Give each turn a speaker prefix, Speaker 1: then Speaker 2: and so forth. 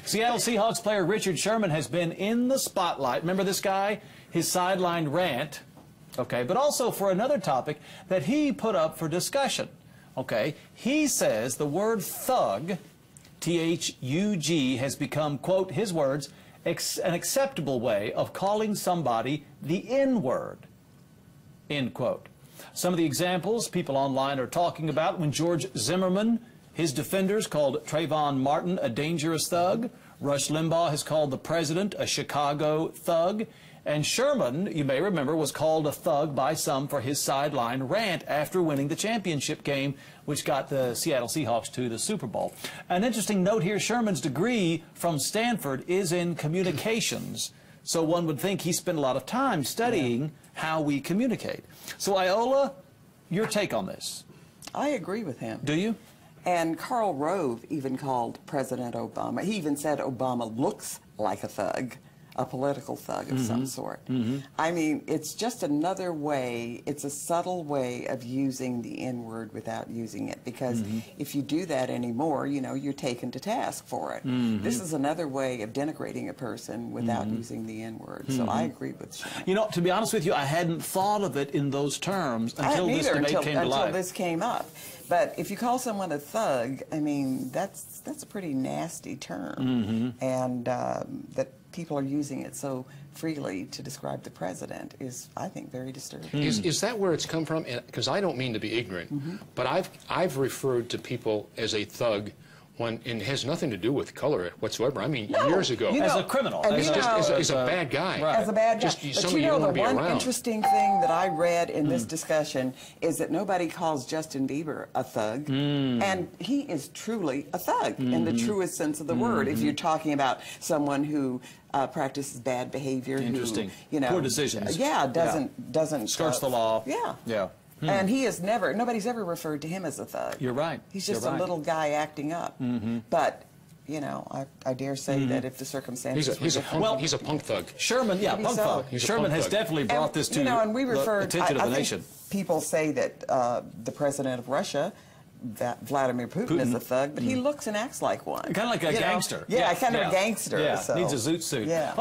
Speaker 1: Seattle Seahawks player Richard Sherman has been in the spotlight. Remember this guy? His sideline rant. Okay, but also for another topic that he put up for discussion. Okay, he says the word thug, T-H-U-G, has become, quote, his words, an acceptable way of calling somebody the N-word, end quote. Some of the examples people online are talking about: when George Zimmerman, his defenders called Trayvon Martin a dangerous thug. Rush Limbaugh has called the president a Chicago thug. And Sherman, you may remember, was called a thug by some for his sideline rant after winning the championship game, which got the Seattle Seahawks to the Super Bowl. An interesting note here: Sherman's degree from Stanford is in communications. So one would think he spent a lot of time studying how we communicate. So, Iola, your take on this?
Speaker 2: I agree with him.
Speaker 1: Do you?
Speaker 2: And Karl Rove even called President Obama. He even said Obama looks like a thug, a political thug of some sort. I mean, it's just another way, it's a subtle way of using the N-word without using it, because if you do that anymore, you know, you're taken to task for it. This is another way of denigrating a person without using the N-word. So I agree with Sean.
Speaker 1: You know, to be honest with you, I hadn't thought of it in those terms until this debate came to life.
Speaker 2: Until this came up. But if you call someone a thug, I mean, that's a pretty nasty term. And that people are using it so freely to describe the president is, I think, very disturbing.
Speaker 3: Is that where it's come from? Because I don't mean to be ignorant, but I've referred to people as a thug when it has nothing to do with color whatsoever. I mean, years ago.
Speaker 1: As a criminal.
Speaker 3: As a bad guy.
Speaker 2: As a bad guy.
Speaker 3: Just
Speaker 2: but
Speaker 3: somebody
Speaker 2: you know,
Speaker 3: you don't
Speaker 2: the
Speaker 3: want to be
Speaker 2: one
Speaker 3: around.
Speaker 2: interesting thing that I read in this discussion is that nobody calls Justin Bieber a thug, and he is truly a thug in the truest sense of the word. If you're talking about someone who practices bad behavior,
Speaker 1: Interesting.
Speaker 2: who, you know,
Speaker 1: poor decisions.
Speaker 2: Doesn't
Speaker 1: skirts the law.
Speaker 2: Yeah. And he has never, nobody's ever referred to him as a thug.
Speaker 1: You're right.
Speaker 2: He's just a little guy acting up. But, you know, I dare say that if the circumstances
Speaker 3: He's a punk thug.
Speaker 1: Sherman,
Speaker 2: Maybe
Speaker 1: punk
Speaker 2: so.
Speaker 1: thug. Sherman has definitely brought this to
Speaker 2: and we
Speaker 1: the attention of the nation.
Speaker 2: People say that the president of Russia, Vladimir Putin, is a thug, but he looks and acts like one.
Speaker 1: Kind of like a gangster.
Speaker 2: Yeah, kind of a gangster.
Speaker 1: Yeah,
Speaker 2: So.
Speaker 1: needs a zoot suit.
Speaker 2: Yeah.